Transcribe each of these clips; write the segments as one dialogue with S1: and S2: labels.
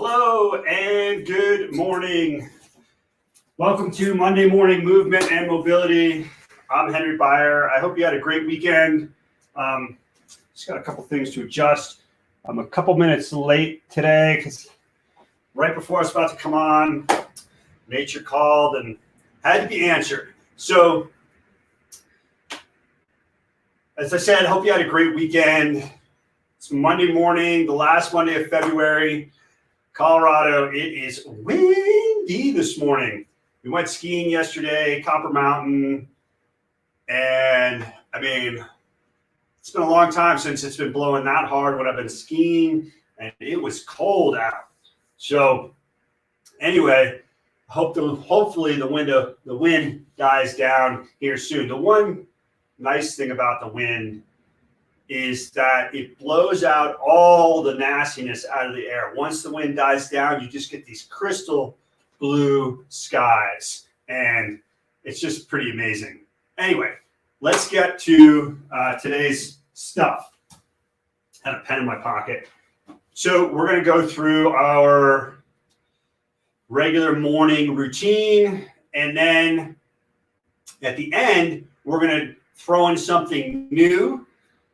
S1: Hello and good morning. Welcome to Monday Morning Movement and Mobility. I'm Henry Beyer. I hope you had a great weekend. Just got a couple things to adjust. I'm a couple minutes late today because right before I was about to come on, nature called and had to be answered. So, as I said, I hope you had a great weekend. It's Monday morning, the last Monday of February. Colorado, it is windy this morning. We went skiing yesterday, Copper Mountain, and I mean, it's been a long time since it's been blowing that hard when I've been skiing, and it was cold out. So anyway, hopefully the wind dies down here soon. The one nice thing about the wind is that it blows out all the nastiness out of the air. Once the wind dies down, you just get these crystal blue skies, and it's just pretty amazing. Anyway, let's get to today's stuff. I had a pen in my pocket. So we're going to go through our regular morning routine, and then at the end, we're going to throw in something new.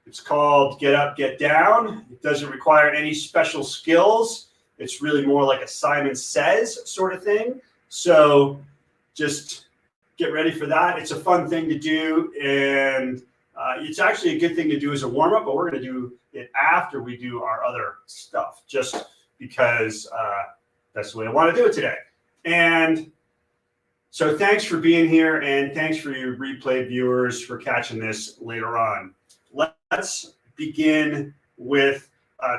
S1: It's called Get Up, Get Down. It doesn't require any special skills. It's really more like a Simon Says sort of thing. So just get ready for that. It's a fun thing to do, and it's actually a good thing to do as a warm-up, but we're going to do it after we do our other stuff, just because that's the way I want to do it today. And so thanks for being here, and thanks for your replay viewers for catching this later on. Let's begin with,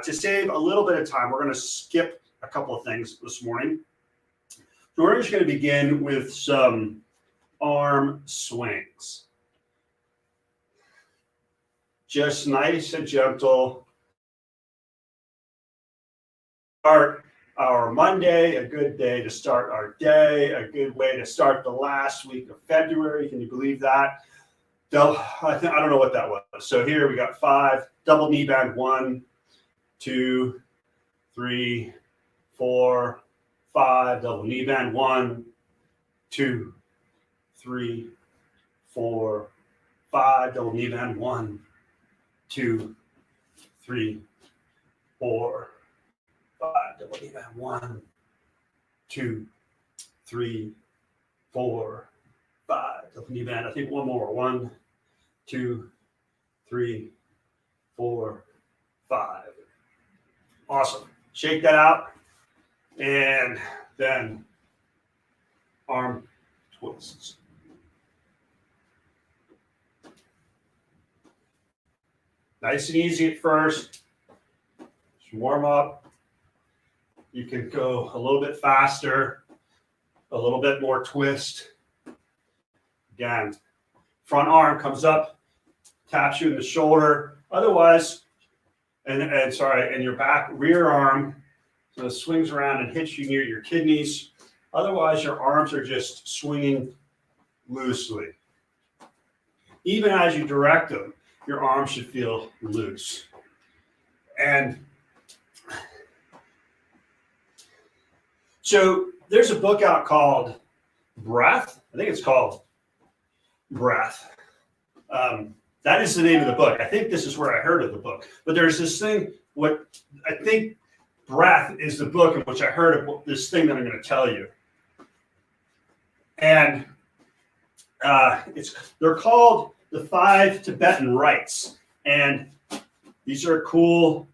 S1: to save a little bit of time, we're going to skip a couple of things this morning. So we're just going to begin with some arm swings. Just nice and gentle. Start our Monday, a good day to start our day, a good way to start the last week of February. Can you believe that? I don't know what that was. So here we got 5, double knee bend, 1, 2, 3, 4, 5, double knee bend, 1, 2, 3, 4, 5, double knee bend, 1, 2, 3, 4, 5, double knee bend, 1, 2, 3, 4, 5, double knee bend. I think one more. 1, 2, 3, 4, 5. Awesome. Shake that out, and then arm twists. Nice and easy at first. Just warm up. You can go a little bit faster, a little bit more twist. Again, front arm comes up, taps you in the shoulder. Otherwise, and your back rear arm, so it swings around and hits you near your kidneys. Otherwise, your arms are just swinging loosely. Even as you direct them, your arms should feel loose. And so there's a book out called Breath. I think it's called Breath. That is the name of the book. I think this is where I heard of the book. But there's this thing, what I think Breath is the book in which I heard of this thing that I'm going to tell you. And they're called the 5 Tibetan Rites. And these are a cool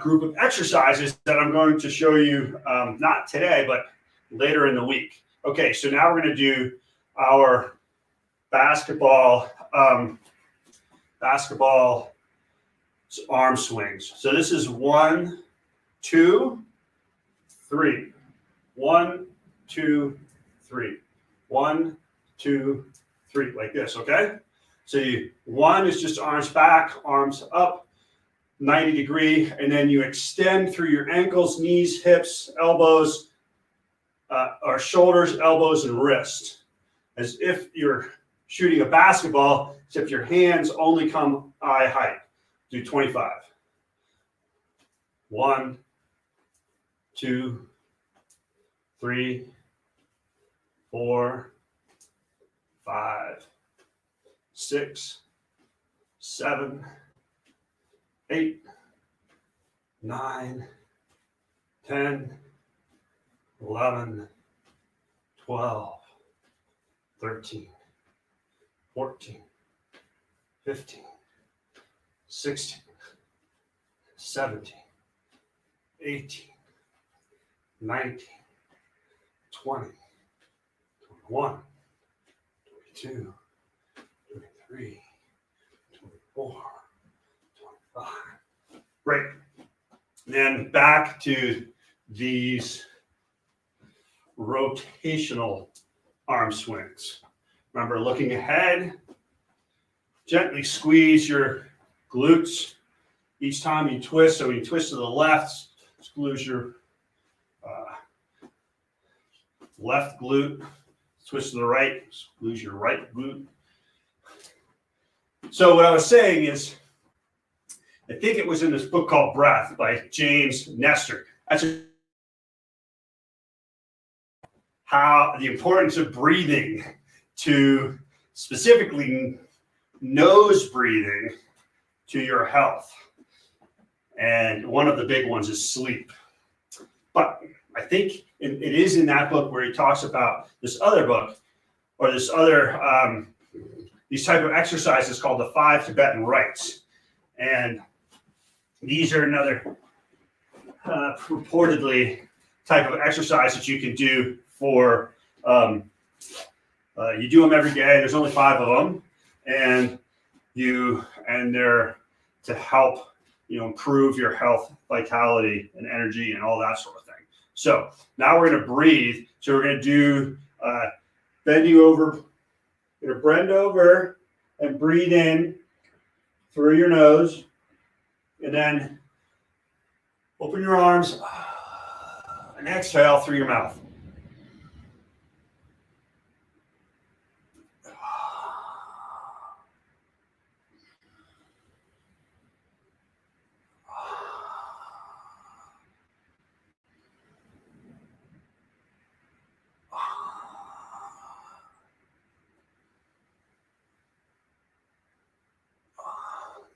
S1: group of exercises that I'm going to show you, not today, but later in the week. Okay, so now we're going to do our basketball arm swings. So this is 1, 2, 3. 1, 2, 3. 1, 2, 3, like this, okay? So 1 is just arms back, arms up, 90 degree, and then you extend through your ankles, knees, hips, elbows, or shoulders, elbows, and wrist, as if you're shooting a basketball, except your hands only come eye height. Do 25. 1, 2, 3, 4, 5, 6, 7, 8, 9, 10, 11, 12, 13, 14, 15, 16, 17, 18, 19, 20, 21, 22, 23, 24, 25. Great. Then back to these rotational arm swings. Remember, looking ahead, gently squeeze your glutes each time you twist. So when you twist to the left, squeeze your left glute. Twist to the right, squeeze your right glute. So what I was saying is, I think it was in this book called Breath by James Nestor. That's how the importance of breathing, to specifically nose breathing, to your health. And one of the big ones is sleep. But I think it is in that book where he talks about this other book, or this other, these type of exercises called the 5 Tibetan rites. And these are another purportedly type of exercise that you can do for, you do them every day. There's only 5 of them. And they're to help, improve your health, vitality, and energy, and all that sort of thing. So now we're going to breathe. So we're going to do bending over. You're going to bend over and breathe in through your nose, and then open your arms and exhale through your mouth.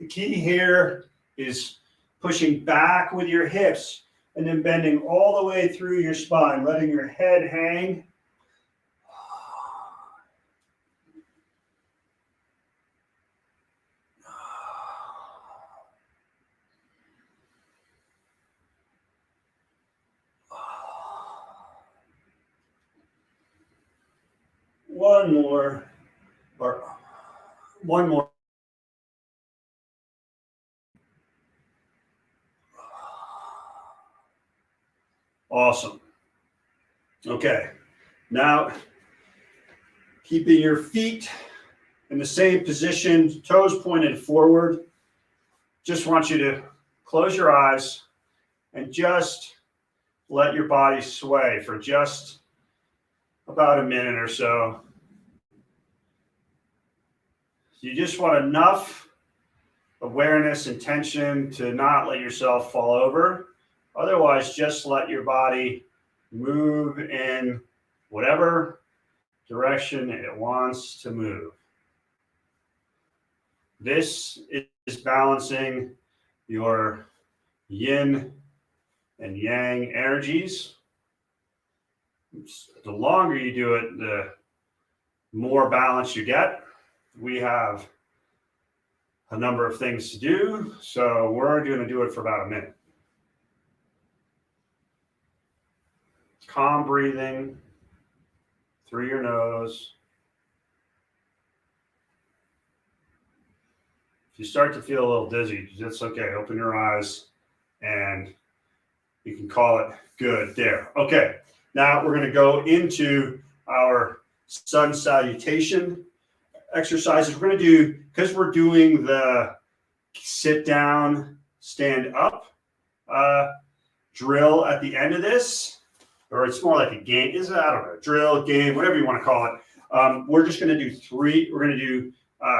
S1: The key here is pushing back with your hips and then bending all the way through your spine, letting your head hang. One more. Awesome. Okay. Now, keeping your feet in the same position, toes pointed forward. Just want you to close your eyes and just let your body sway for just about a minute or so. You just want enough awareness and tension to not let yourself fall over. Otherwise, just let your body move in whatever direction it wants to move. This is balancing your yin and yang energies. The longer you do it, the more balance you get. We have a number of things to do, so we're going to do it for about a minute. Calm breathing through your nose. If you start to feel a little dizzy, that's okay. Open your eyes and you can call it good there. Okay, now we're going to go into our sun salutation exercises. We're going to do, because we're doing the sit down, stand up drill at the end of this, or it's more like a game. I don't know, drill, game, whatever you want to call it. We're just going to do 3. We're going to do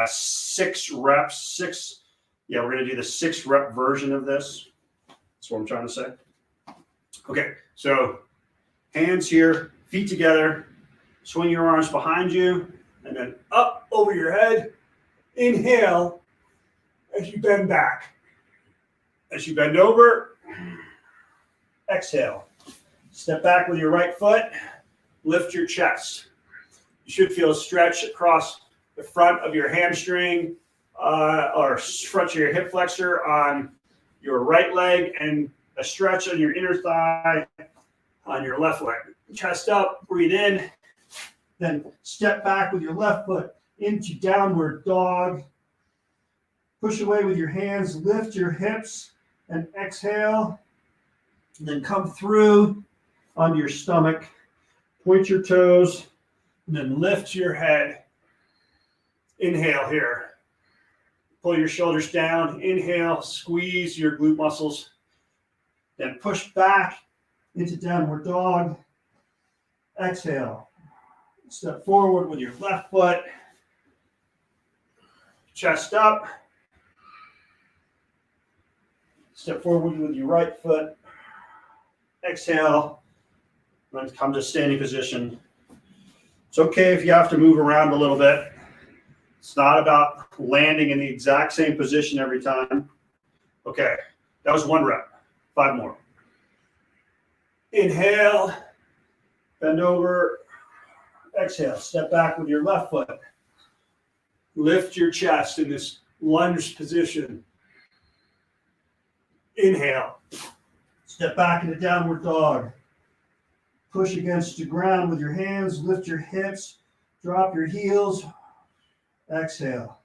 S1: 6 reps. We're going to do the 6 rep version of this. That's what I'm trying to say. Okay, so hands here, feet together, swing your arms behind you, and then up over your head. Inhale as you bend back. As you bend over, exhale. Step back with your right foot, lift your chest. You should feel a stretch across the front of your hamstring or front of your hip flexor on your right leg, and a stretch on your inner thigh on your left leg. Chest up, breathe in, then step back with your left foot into downward dog. Push away with your hands, lift your hips, and exhale. And then come through onto your stomach, point your toes, and then lift your head. Inhale here. Pull your shoulders down. Inhale, squeeze your glute muscles. Then push back into downward dog. Exhale. Step forward with your left foot. Chest up. Step forward with your right foot. Exhale. And come to standing position. It's okay if you have to move around a little bit. It's not about landing in the exact same position every time. Okay, that was 1 rep. 5 more. Inhale, bend over, exhale, step back with your left foot. Lift your chest in this lunge position. Inhale, step back into downward dog. Push against the ground with your hands, lift your hips, drop your heels. Exhale.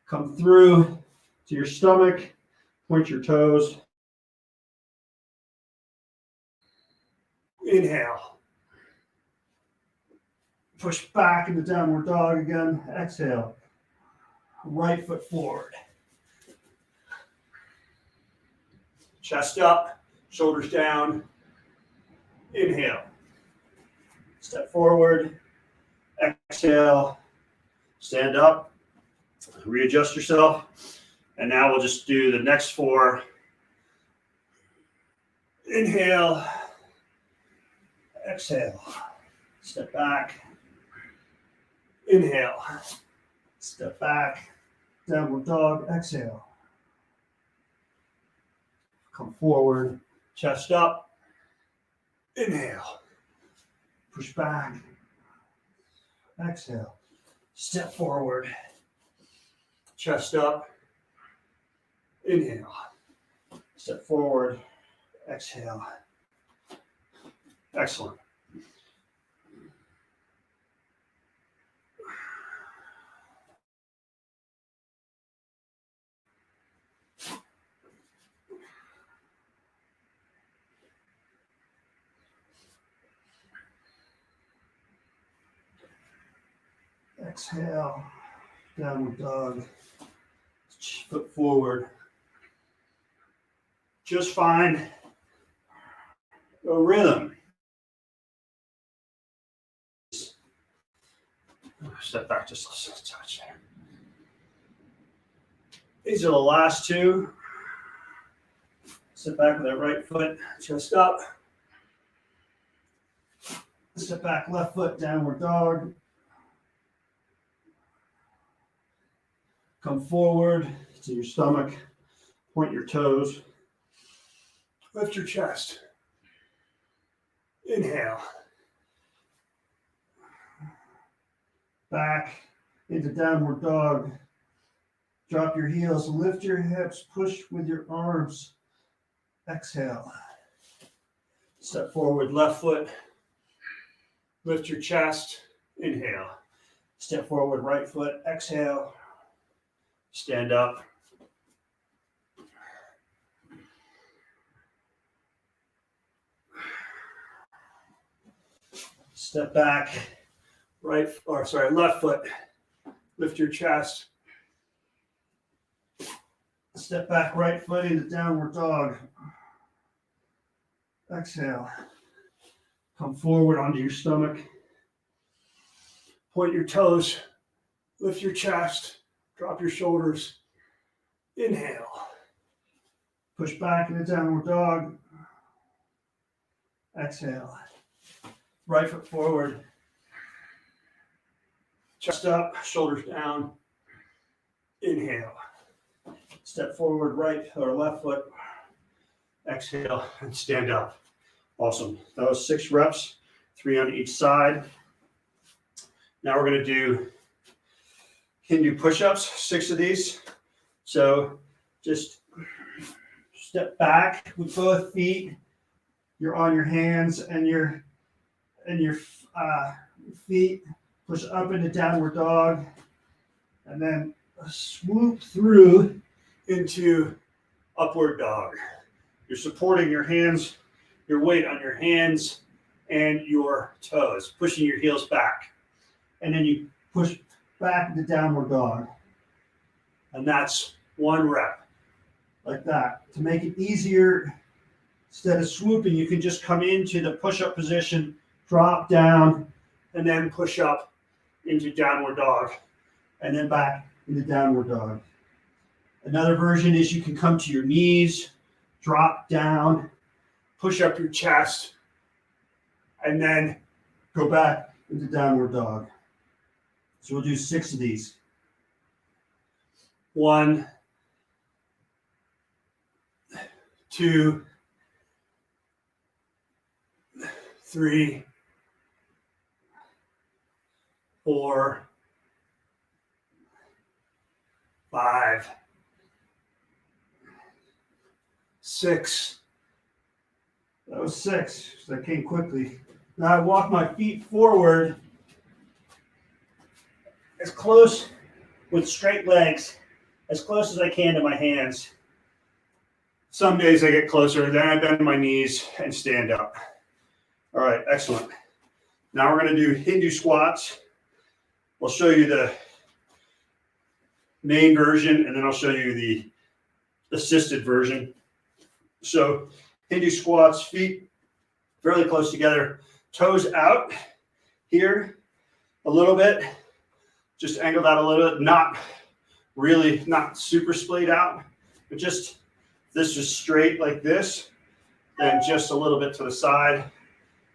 S1: Come through to your stomach, point your toes. Inhale. Push back into downward dog again. Exhale. Right foot forward. Chest up, shoulders down. Inhale. Step forward. Exhale. Stand up. Readjust yourself. And now we'll just do the next 4. Inhale. Exhale. Step back. Inhale. Step back. Downward dog. Exhale. Come forward. Chest up. Inhale. Push back. Exhale. Step forward. Chest up. Inhale. Step forward. Exhale. Excellent. Exhale. Downward dog. Foot forward. Just find a rhythm. Step back just a touch there. These are the last 2. Step back with that right foot, chest up. Step back, left foot, downward dog. Come forward to your stomach, point your toes. Lift your chest. Inhale. Back into downward dog. Drop your heels, lift your hips, push with your arms. Exhale. Step forward, left foot. Lift your chest. Inhale. Step forward, right foot. Exhale. Stand up. Step back. Left foot. Lift your chest. Step back, right foot into downward dog. Exhale. Come forward onto your stomach. Point your toes. Lift your chest. Drop your shoulders. Inhale. Push back into downward dog. Exhale. Right foot forward. Chest up, shoulders down. Inhale. Step forward, right or left foot. Exhale and stand up. Awesome. That was 6 reps, 3 on each side. Now we're going to do Hindu push-ups, 6 of these. So just step back with both feet. You're on your hands and your feet. Push up into downward dog, and then swoop through into upward dog. You're supporting your hands, your weight on your hands and your toes, pushing your heels back. And then you push back into downward dog. And that's 1 rep, like that. To make it easier, instead of swooping, you can just come into the push-up position, drop down, and then push up into downward dog, and then back into downward dog. Another version is you can come to your knees, drop down, push up your chest, and then go back into downward dog. So we'll do 6 of these. 1, 2, 3, 4, 5, 6. That was 6. So that came quickly. Now I walk my feet forward as close, with straight legs, as close as I can to my hands. Some days I get closer, then I bend my knees and stand up. All right, excellent. Now we're going to do Hindu squats. I'll show you the main version, and then I'll show you the assisted version. So Hindu squats, feet fairly close together, toes out here a little bit, just angled out a little bit, not super splayed out, but just this is straight like this, then just a little bit to the side.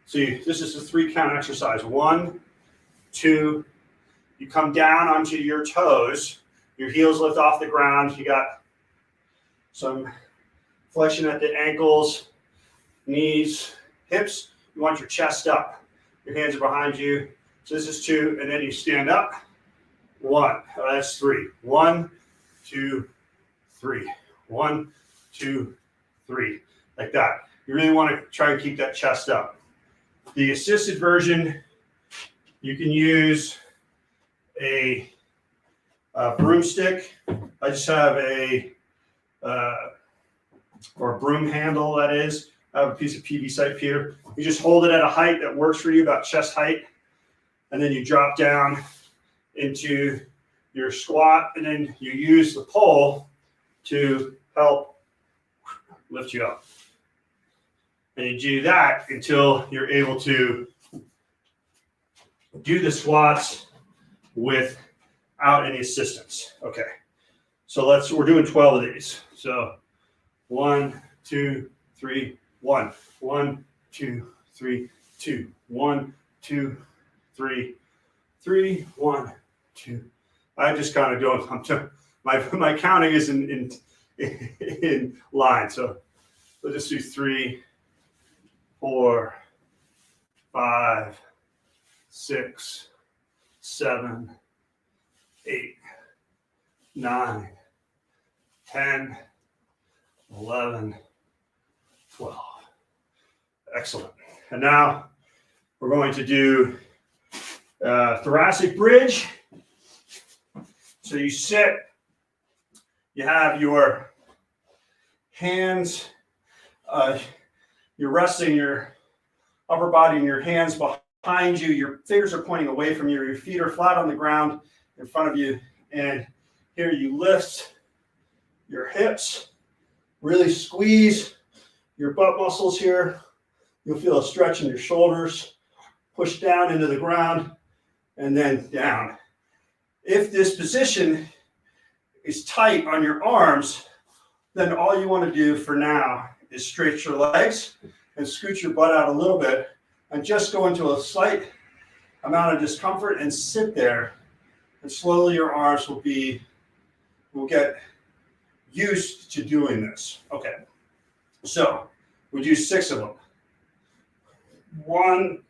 S1: So this is a 3 count exercise. 1, 2, you come down onto your toes, your heels lift off the ground. You got some flexion at the ankles, knees, hips. You want your chest up. Your hands are behind you. So this is 2, and then you stand up. 1, that's 3. 1, 2, 3. 1, 2, 3. Like that. You really want to try and keep that chest up. The assisted version, you can use a broomstick. I just have or a broom handle, that is. I have a piece of PVC here. You just hold it at a height that works for you, about chest height. And then you drop down into your squat, and then you use the pole to help lift you up. And you do that until you're able to do the squats without any assistance. Okay, so we're doing 12 of these. So 1, 2, 3, 1. 1, 2, 3, 2. 1, 2, 3, 3, 1, 2. I just kind of go. My counting is in line. So we'll just do 3, 4, 5, 6, 7, 8, 9, 10, 11, 12. Excellent. And now we're going to do Thoracic Bridge. So you sit, you have your hands, you're resting your upper body and your hands behind you. Your fingers are pointing away from you. Your feet are flat on the ground in front of you. And here you lift your hips, really squeeze your butt muscles here. You'll feel a stretch in your shoulders. Push down into the ground and then down. If this position is tight on your arms, then all you want to do for now is stretch your legs and scoot your butt out a little bit and just go into a slight amount of discomfort and sit there, and slowly your arms will get used to doing this. Okay, so we do 6 of them. 1,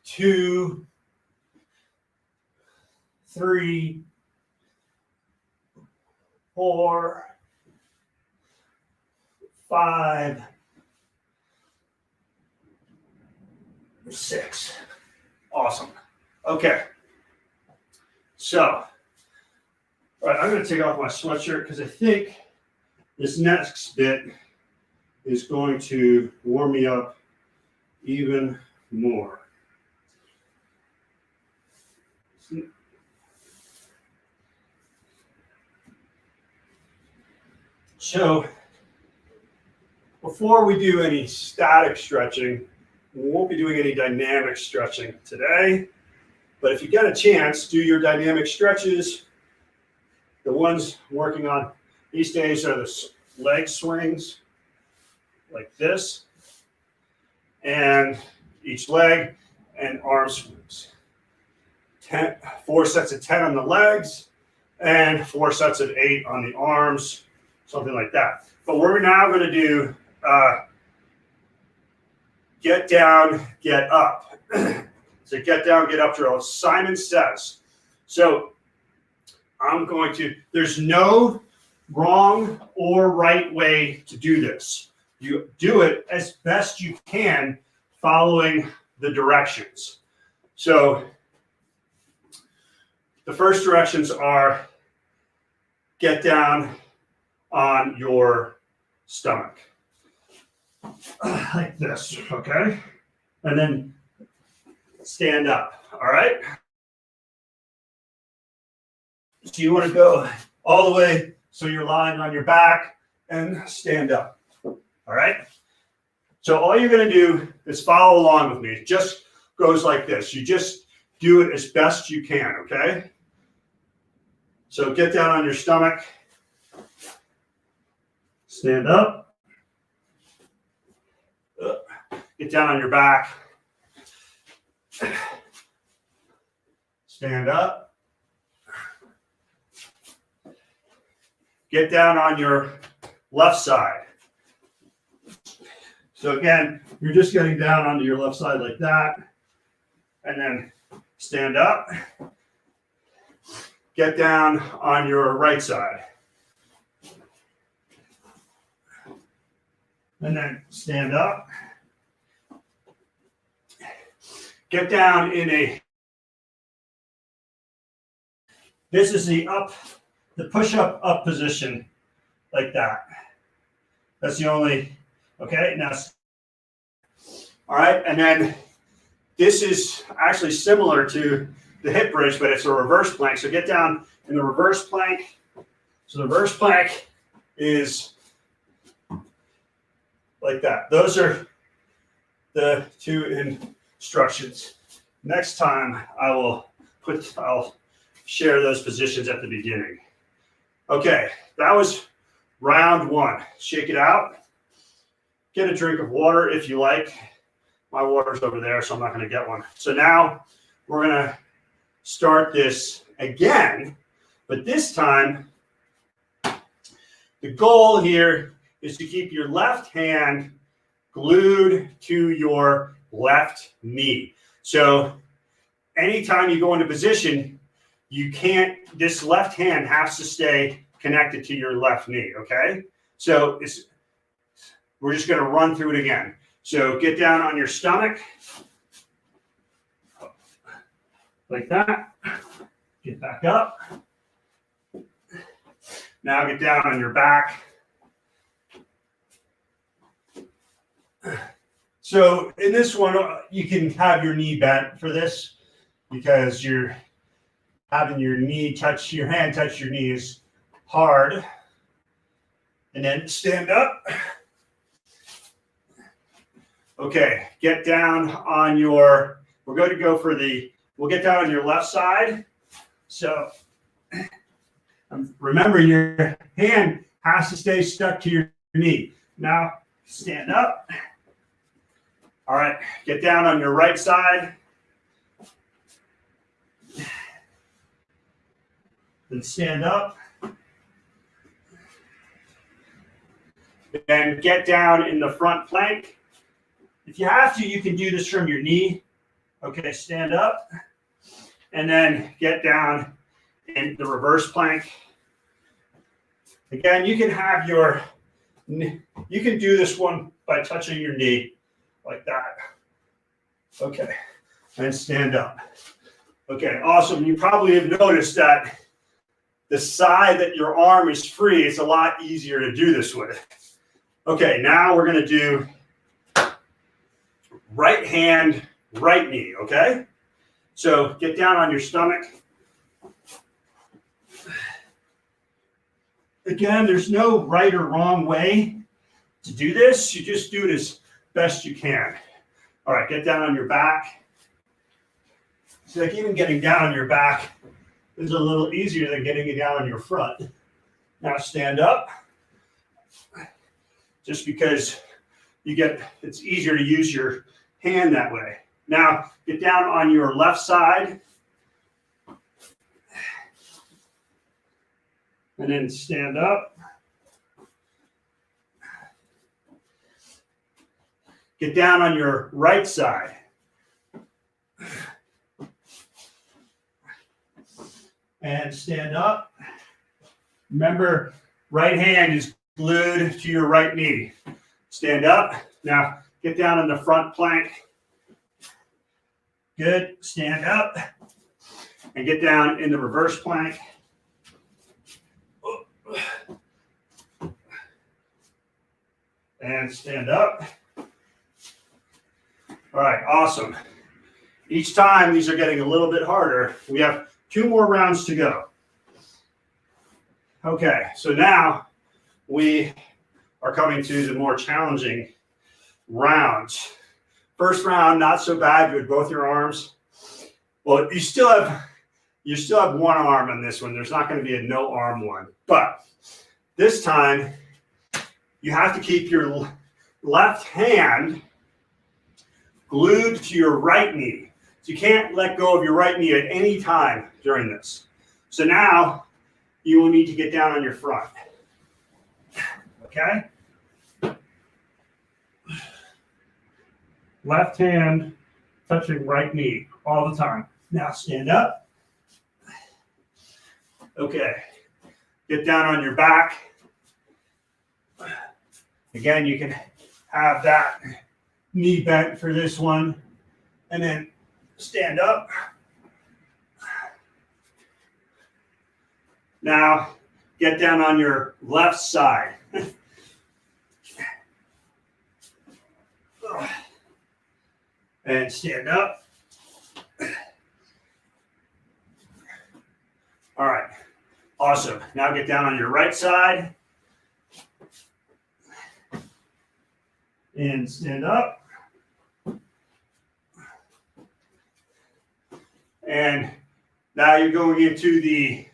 S1: 2, 3, 4, 5, 6. Awesome. Okay. So, all right, I'm going to take off my sweatshirt because I think this next bit is going to warm me up even more. So, before we do any static stretching, we won't be doing any dynamic stretching today. But if you get a chance, do your dynamic stretches. The ones I'm working on these days are the leg swings, like this, and each leg, and arm swings. 4 sets of 10 on the legs, and 4 sets of 8 on the arms, something like that. But we're now going to do get down, get up. So get down, get up drill. Simon says. So there's no wrong or right way to do this. You do it as best you can following the directions. So the first directions are get down on your stomach. Like this, okay? And then stand up, all right? So you want to go all the way so you're lying on your back and stand up, all right? So all you're going to do is follow along with me. It just goes like this. You just do it as best you can, okay? So get down on your stomach, stand up, get down on your back, stand up, get down on your left side. So again, you're just getting down onto your left side like that, and then stand up, get down on your right side, and then stand up, get down this is the push-up up position, like that. That's the only, okay, now, all right, and then this is actually similar to the hip bridge, but it's a reverse plank. So get down in the reverse plank. So the reverse plank is like that. Those are the 2 instructions. Next time I'll share those positions at the beginning. Okay, that was round 1. Shake it out. Get a drink of water if you like. My water's over there, so I'm not going to get one. So now we're going to start this again, but this time the goal here is to keep your left hand glued to your left knee. So anytime you go into position, this left hand has to stay connected to your left knee, okay? So we're just going to run through it again. So get down on your stomach, like that. Get back up. Now get down on your back. So in this one, you can have your knee bent for this because you're having your hand touch your knees hard. And then stand up. Okay, get down on we'll get down on your left side. So remember, your hand has to stay stuck to your knee. Now, Stand up. All right, get down on your right side. Then stand up. Then get down in the front plank. If you have to, you can do this from your knee. Okay, stand up. And then get down in the reverse plank. Again, you can have your, you can do this one by touching your knee like that. Okay, and stand up. Okay, awesome. You probably have noticed that the side that your arm is free, it's a lot easier to do this with. Okay, now we're going to do right hand, right knee, okay? So get down on your stomach. Again, there's no right or wrong way to do this. You just do it as best you can. All right, get down on your back. So like even getting down on your back is a little easier than getting it down on your front. Now stand up. Just because it's easier to use your hand that way. Now get down on your left side. And then stand up. Get down on your right side. And stand up. Remember, right hand is glued to your right knee. Stand up. Now get down on the front plank. Good. Stand up. And get down in the reverse plank. And stand up. All right, awesome. Each time these are getting a little bit harder. We have 2 more rounds to go. Okay, so now we are coming to the more challenging rounds. First round, not so bad with both your arms. Well, you still have one arm on this one. There's not going to be a no arm one. But this time, you have to keep your left hand glued to your right knee. So you can't let go of your right knee at any time during this. So now you will need to get down on your front. Okay? Left hand touching right knee all the time. Now stand up. Okay. Get down on your back. Again, you can have that knee bent for this one. And then stand up. Now, get down on your left side. And stand up. All right. Awesome. Now get down on your right side. And stand up. And now you're going into the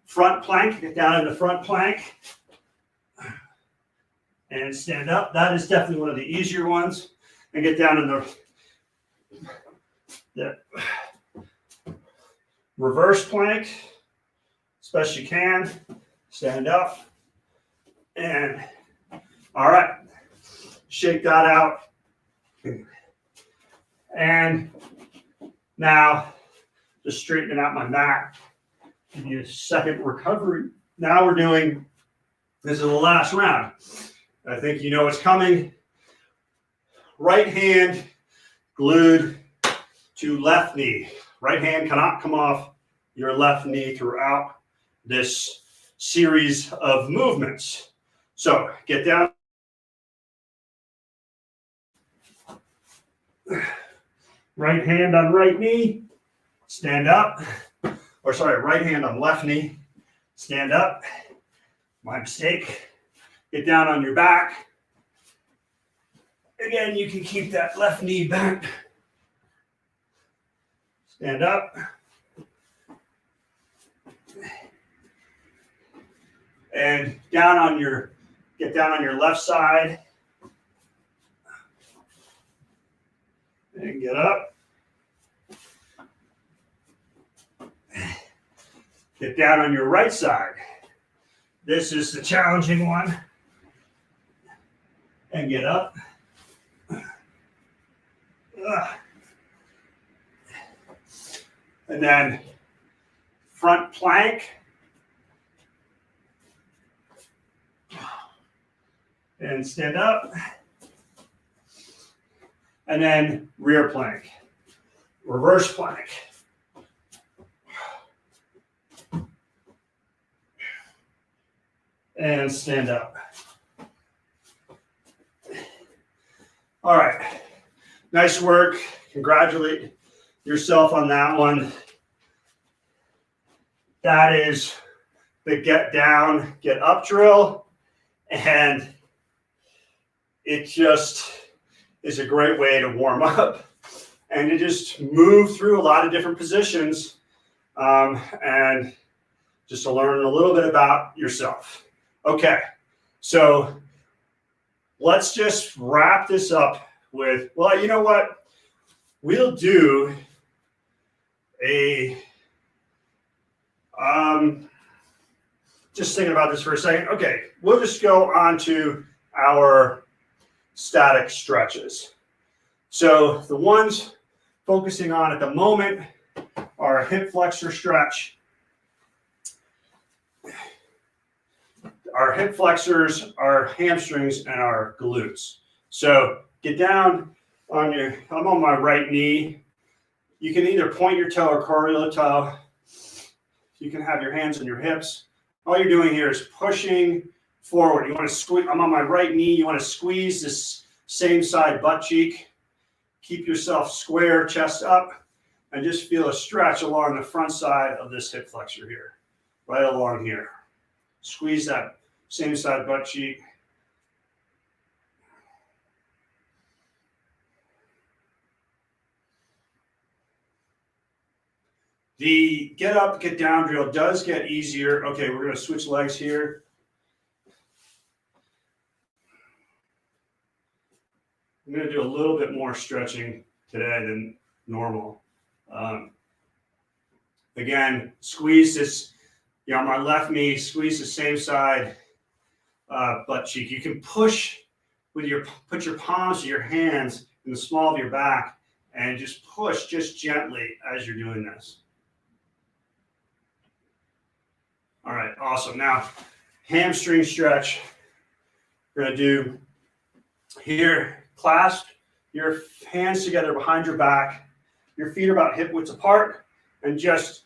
S1: front plank. Get down in the front plank. And stand up. That is definitely one of the easier ones. And get down in the reverse plank as best you can. Stand up. And all right. Shake that out. And now just straightening out my mat. Give you a second recovery. Now we're doing, this is the last round. I think you know what's coming. Right hand glued to left knee. Right hand cannot come off your left knee throughout this series of movements. So get down. Right hand on right knee. Stand up. Or sorry, right hand on left knee. Stand up. My mistake. Get down on your back. Again, you can keep that left knee bent. Stand up. And get down on your left side. And get up. Get down on your right side. This is the challenging one. And get up. And then front plank. And stand up. And then rear plank. Reverse plank. And stand up. All right. Nice work. Congratulate yourself on that one. That is the get down, get up drill. And it just is a great way to warm up and to just move through a lot of different positions and just to learn a little bit about yourself. Okay, so let's just wrap this up with, well, you know what? We'll do a, just thinking about this for a second. Okay, we'll just go on to our static stretches. So the ones focusing on at the moment are hip flexor stretch. Our hip flexors, our hamstrings, and our glutes. So get down on your, I'm on my right knee. You can either point your toe or curl your toe. You can have your hands on your hips. All you're doing here is pushing forward. You want to squeeze, I'm on my right knee. You want to squeeze this same side butt cheek. Keep yourself square, chest up, and just feel a stretch along the front side of this hip flexor here, right along here. Squeeze that same side butt cheek. The get up, get down drill does get easier. Okay, we're going to switch legs here. I'm going to do a little bit more stretching today than normal. Again, squeeze this, on my left knee, squeeze the same side butt cheek. You can push with put your palms of your hands in the small of your back and just push just gently as you're doing this. All right, awesome. Now, hamstring stretch. We're going to do here, clasp your hands together behind your back. Your feet are about hip width apart, and just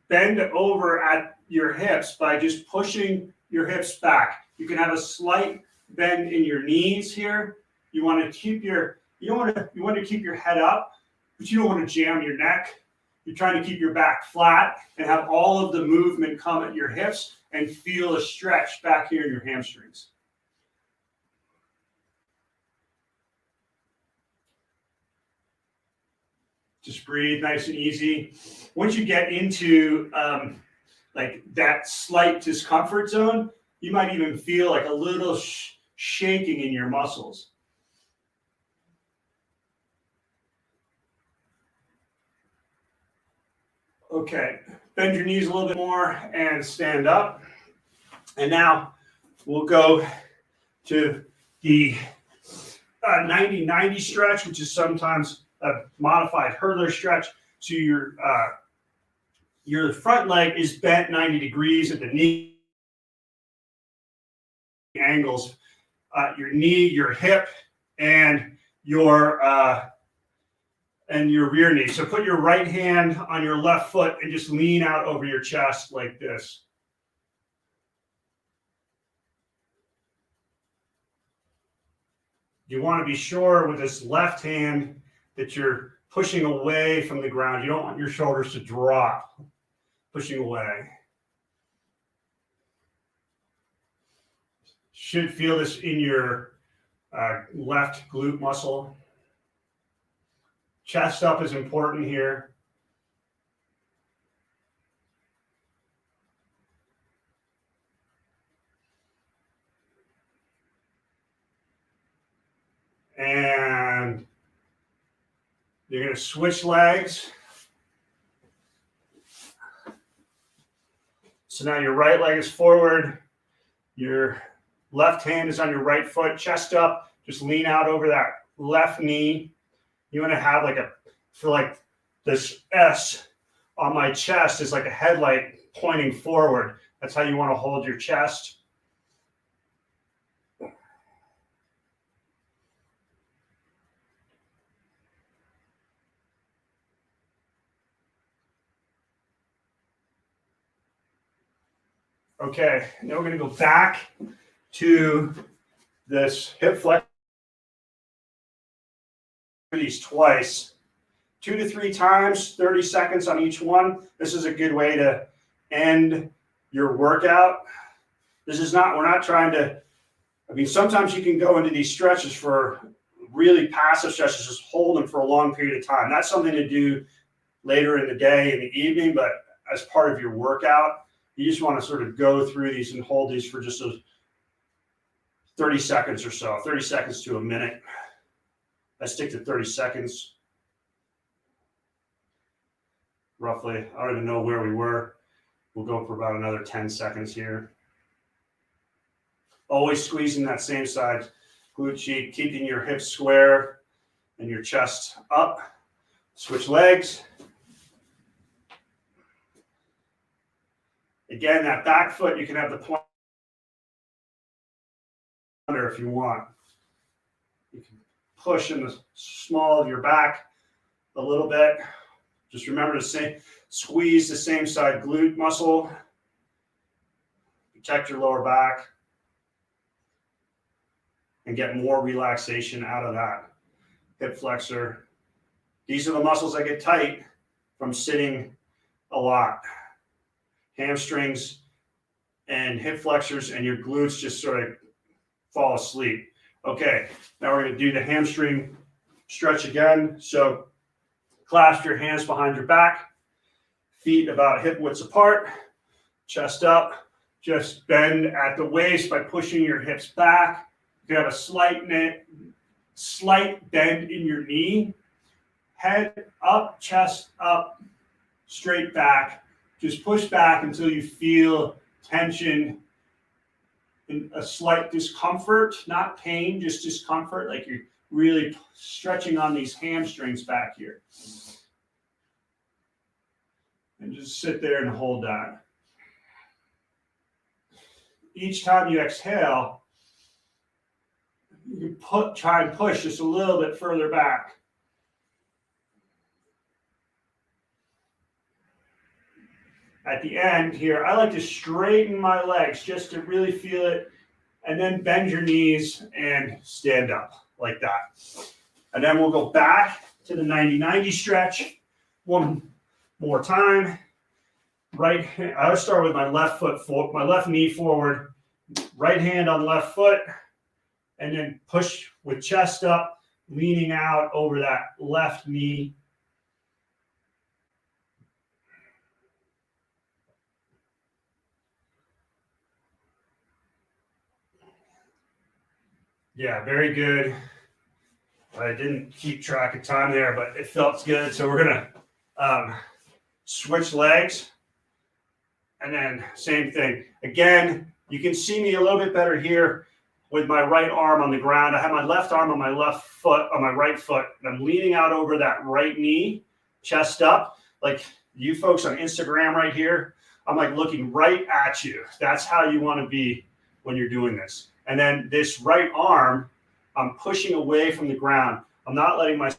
S1: bend over at your hips by just pushing your hips back. You can have a slight bend in your knees here. You want to keep your you want to keep your head up, but you don't want to jam your neck. You're trying to keep your back flat and have all of the movement come at your hips and feel a stretch back here in your hamstrings. Just breathe nice and easy. Once you get into like that slight discomfort zone, you might even feel like a little shaking in your muscles. Okay, bend your knees a little bit more and stand up. And now we'll go to the 90-90 stretch, which is sometimes a modified hurdler stretch. So your front leg is bent 90 degrees at the knee angles. Your knee, your hip, and your rear knee. So put your right hand on your left foot and just lean out over your chest like this. You want to be sure with this left hand that you're pushing away from the ground. You don't want your shoulders to drop, pushing away. Should feel this in your left glute muscle. Chest up is important here. And You're going to switch legs. So now your right leg is forward. Your left hand is on your right foot, chest up. Just lean out over that left knee. You want to have like feel like this S on my chest is like a headlight pointing forward. That's how you want to hold your chest. Okay, now we're going to go back to this hip flex. These twice, 2 to 3 times, 30 seconds on each one. This is a good way to end your workout. This is not, we're not trying to, I mean, sometimes you can go into these stretches for really passive stretches, just hold them for a long period of time. That's something to do later in the day, in the evening, but as part of your workout, you just want to sort of go through these and hold these for just 30 seconds or so, 30 seconds to a minute. I stick to 30 seconds, roughly. I don't even know where we were. We'll go for about another 10 seconds here. Always squeezing that same side glute cheek, keeping your hips square and your chest up. Switch legs. Again, that back foot, you can have the point under if you want. You can push in the small of your back a little bit. Just remember to squeeze the same side glute muscle. Protect your lower back. And get more relaxation out of that hip flexor. These are the muscles that get tight from sitting a lot. Hamstrings and hip flexors and your glutes just sort of fall asleep. Okay, now we're going to do the hamstring stretch again. So clasp your hands behind your back, feet about hip widths apart, chest up. Just bend at the waist by pushing your hips back. You have a slight bend in your knee. Head up, chest up, straight back. Just push back until you feel tension and a slight discomfort, not pain, just discomfort, like you're really stretching on these hamstrings back here. And just sit there and hold that. Each time you exhale, you can try and push just a little bit further back. At the end here, I like to straighten my legs just to really feel it, and then bend your knees and stand up like that. And then we'll go back to the 90-90 stretch. One more time. Right hand, I would start with my left foot forward, my left knee forward, right hand on left foot, and then push with chest up, leaning out over that left knee. Yeah, very good. I didn't keep track of time there, but it felt good. So we're gonna switch legs, and then same thing. Again, you can see me a little bit better here with my right arm on the ground. I have my left arm on my left foot, on my right foot, and I'm leaning out over that right knee, chest up, like you folks on Instagram right here. I'm like looking right at you. That's how you want to be when you're doing this. And then this right arm, I'm pushing away from the ground. I'm not letting my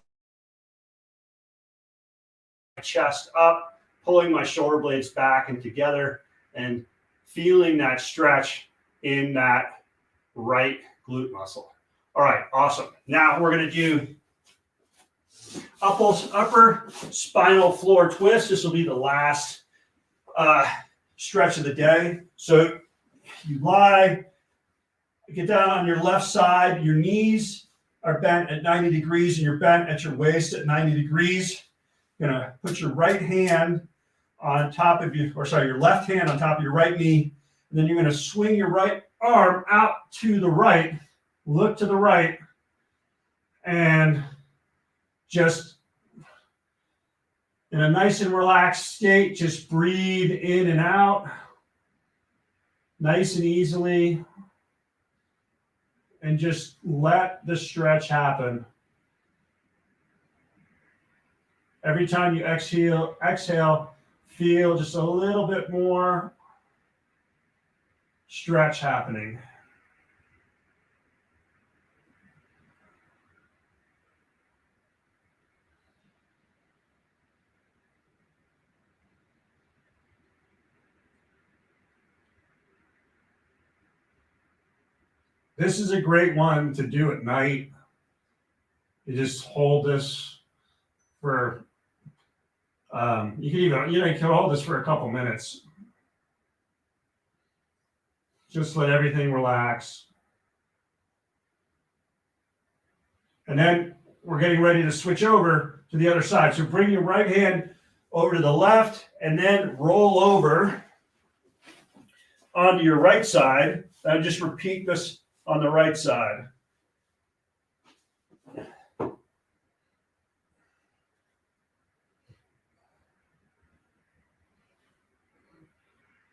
S1: chest up, pulling my shoulder blades back and together, and feeling that stretch in that right glute muscle. All right, awesome. Now we're going to do upper spinal floor twist. This will be the last stretch of the day. So you lie, get down on your left side. Your knees are bent at 90 degrees and you're bent at your waist at 90 degrees. You're going to put your right hand on top of your left hand on top of your right knee. And then you're going to swing your right arm out to the right, look to the right, and just In a nice and relaxed state, just breathe in and out, nice and easily, and just let the stretch happen. Every time you exhale, feel just a little bit more stretch happening. This is a great one to do at night. You just hold this for, you can hold this for a couple minutes. Just let everything relax. And then we're getting ready to switch over to the other side. So bring your right hand over to the left and then roll over onto your right side. And just repeat this on the right side.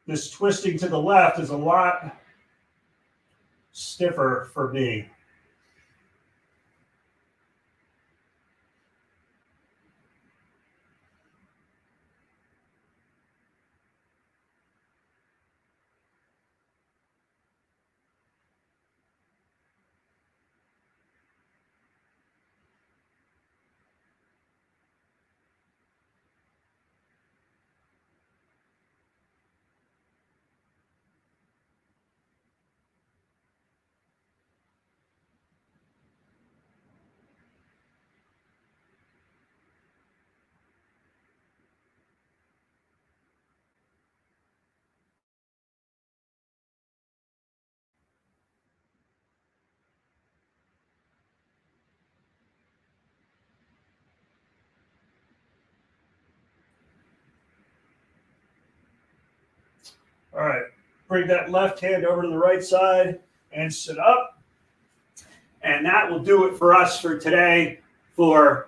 S1: This twisting to the left is a lot stiffer for me. All right, bring that left hand over to the right side and sit up. And that will do it for us for today for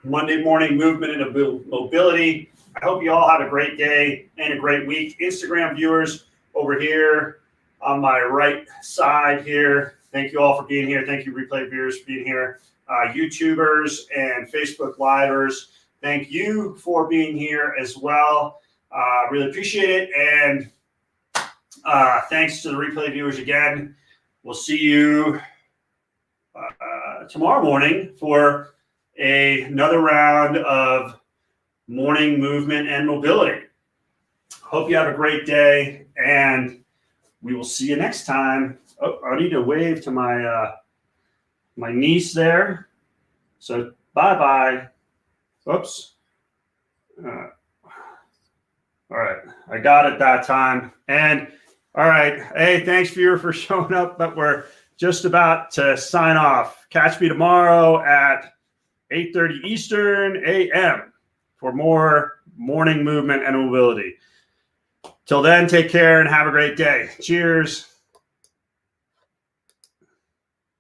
S1: Monday morning movement and mobility. I hope you all have a great day and a great week. Instagram viewers over here on my right side here, thank you all for being here. Thank you, replay viewers, for being here. YouTubers and Facebook Livers, thank you for being here as well. Really appreciate it. And thanks to the replay viewers again. We'll see you tomorrow morning for another round of morning movement and mobility. Hope you have a great day, and we will see you next time. Oh, I need to wave to my my niece there. So bye-bye. Oops. All right, I got it that time. And all right, hey, thanks viewer for showing up, but we're just about to sign off. Catch me tomorrow at 8:30 Eastern a.m. for more morning movement and mobility. Till then, take care and have a great day. Cheers.